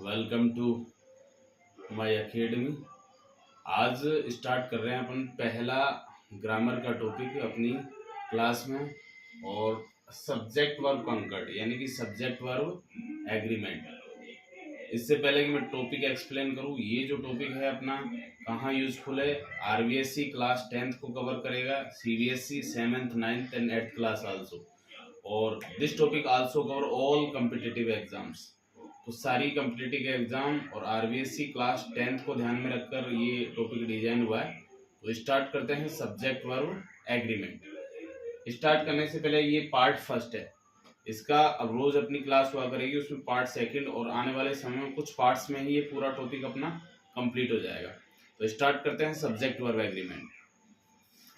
Welcome to my academy. आज start कर रहे हैं अपन पहला ग्रामर का टॉपिक अपनी क्लास में, और सब्जेक्ट वर्ब कंकर्ड यानी कि सब्जेक्ट वर्ब एग्रीमेंट। इससे पहले कि मैं टॉपिक एक्सप्लेन करूं, ये जो टॉपिक है अपना कहाँ यूजफुल है, आरबीएससी क्लास 10th को कवर करेगा, CBSE 7th 9th and 8th class also, और this topic also cover all competitive exams. तो सारी कॉम्पिटिटिव एग्जाम और आरबीएससी क्लास 10th को ध्यान में रखकर ये टॉपिक डिजाइन हुआ है। तो स्टार्ट करते हैं सब्जेक्ट वर्ब एग्रीमेंट। स्टार्ट करने से पहले ये पार्ट फर्स्ट है, इसका अब रोज अपनी क्लास हुआ करेगी, उसमें पार्ट सेकंड और आने वाले समय में कुछ पार्ट्स में ही ये पूरा टॉपिक अपना कंप्लीट हो जाएगा। तो स्टार्ट करते हैं subject verb agreement.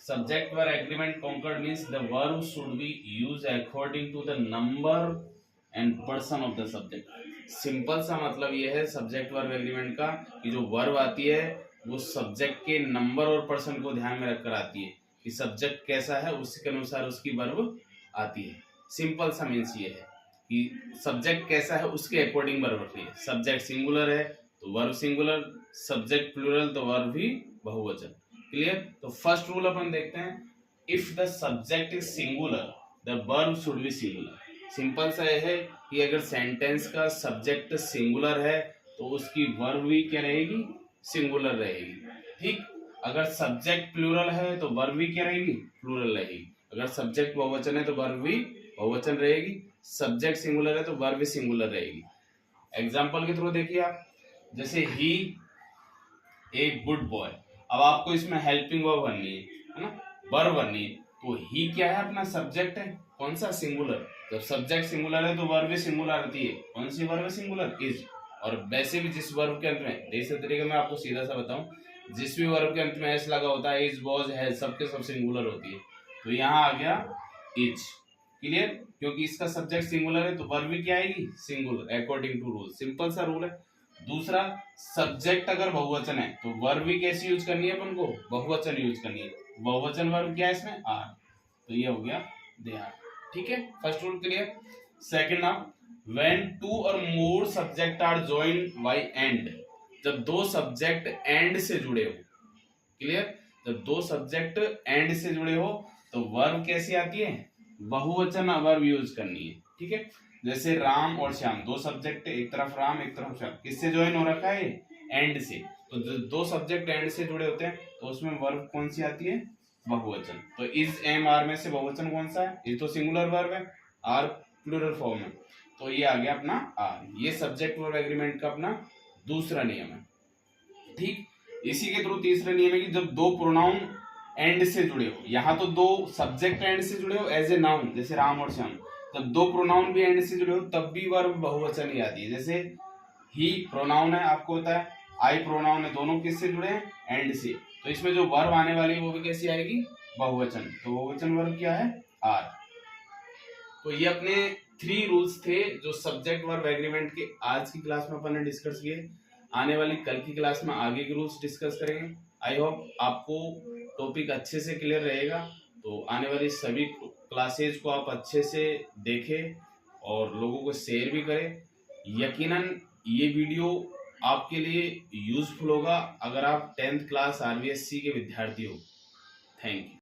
Subject verb agreement concord means the verb should be used according to the number and person of the subject. Simple सा मतलब ये है सब्जेक्ट वर्ब एग्रीमेंट का कि जो वर्ब आती है वो सब्जेक्ट के नंबर और पर्सन को ध्यान में रखकर आती है कि सब्जेक्ट कैसा है उसके अनुसार उसकी वर्ब आती है। सिंपल सा मीन्स ये है कि सब्जेक्ट कैसा है उसके अकॉर्डिंग वर्ब रखनी है। सब्जेक्ट सिंगुलर है तो वर्ब सिंगुलर, सब्जेक्ट प्लूरल तो वर्ब भी बहुवचन। क्लियर? तो फर्स्ट रूल अपन देखते हैं, if the subject is singular the verb should B singular. Simple सा यह है कि अगर सेंटेंस का सब्जेक्ट सिंगुलर है तो उसकी वर्ब भी क्या रहेगी, सिंगुलर रहेगी। ठीक, अगर सब्जेक्ट प्लूरल है तो वर्ब भी क्या रहेगी, प्लूरल रहेगी। अगर सब्जेक्ट बहुवचन है तो वर्ब भी बहुवचन रहेगी, सब्जेक्ट सिंगुलर है तो वर्ब भी सिंगुलर रहेगी। एग्जांपल के थ्रू देखिए आप, जैसे ही ए गुड बॉय। अब आपको इसमें हेल्पिंग वर्ब बननी है ना, वर्ब बननी है। तो ही क्या है, अपना सब्जेक्ट है, कौन सा, सिंगुलर। जब सब्जेक्ट सिंगुलर है तो वर्ब भी सिंगुलर आती है। कौन सी वर्ब है, सिंगुलर, इज। और वैसे भी जिस वर्ब के अंत में, जैसे तरीके में आपको सीधा सा बताऊं, जिस भी वर्ब के अंत में एस लगा होता है, इज, वाज, है, सबके सब सिंगुलर होती है। तो यहाँ आ गया इज। क्लियर? क्योंकि इसका सब्जेक्ट सिंगुलर है तो वर्ब भी क्या आएगी, singular, according to rule. Simple सा रूल है। दूसरा, सब्जेक्ट अगर बहुवचन है तो वर्ब भी कैसी यूज करनी है अपन को, बहुवचन यूज करनी है। बहुवचन वर्ब क्या है इसमें, आर। तो ये हो गया दे आर। ठीक है, first rule clear. Second, now when two or more subject are joined by and. जब दो सब्जेक्ट एंड से जुड़े हो। क्लियर? जब दो सब्जेक्ट एंड से जुड़े हो तो वर्ब कैसी आती है, बहुवचन वर्ब यूज करनी है। ठीक है, जैसे राम और श्याम, दो सब्जेक्ट, एक तरफ राम एक तरफ श्याम, किससे ज्वाइन हो रखा है, एंड से। तो दो सब्जेक्ट एंड से जुड़े होते हैं तो उसमें वर्ब कौन सी आती है, बहुवचन। तो इज, एम, आर में से बहुवचन कौन सा है, ये तो सिंगुलर वर्ब है, आर प्लूरल फॉर्म है, तो ये आ गया अपना आर। ये सब्जेक्ट वर्ब एग्रीमेंट का अपना दूसरा नियम है। ठीक, इसी के थ्रू तीसरा नियम है कि जब दो प्रोनाउन एंड से जुड़े हो, यहाँ तो दो सब्जेक्ट एंड से जुड़े हो एज ए नाउन, जैसे राम और श्याम, जब दो प्रोनाउन भी एंड से जुड़े हो तब भी वर्ब बहुवचन ही आती है। जैसे ही प्रोनाउन है, आपको होता है, आई प्रोनाउन है, दोनों किससे जुड़े हैं, एंड से। तो इसमें जो वर्ब आने वाली है वो भी कैसी आएगी, बहुवचन। तो बहुवचन वर्ब क्या है, आर। तो ये अपने 3 रूल्स थे जो सब्जेक्ट वर्ब एग्रीमेंट के आज की क्लास में अपन ने डिस्कस किए। आने वाली कल की क्लास में आगे के रूल्स डिस्कस करेंगे। आई होप आपको टॉपिक अच्छे से क्लियर रहेगा। तो आने वाली सभी क्लासेज को आप अच्छे से देखें और लोगों को शेयर भी करें। यकीनन ये वीडियो आपके लिए यूजफुल होगा अगर आप 10th क्लास आरबीएससी के विद्यार्थी हो। Thank you.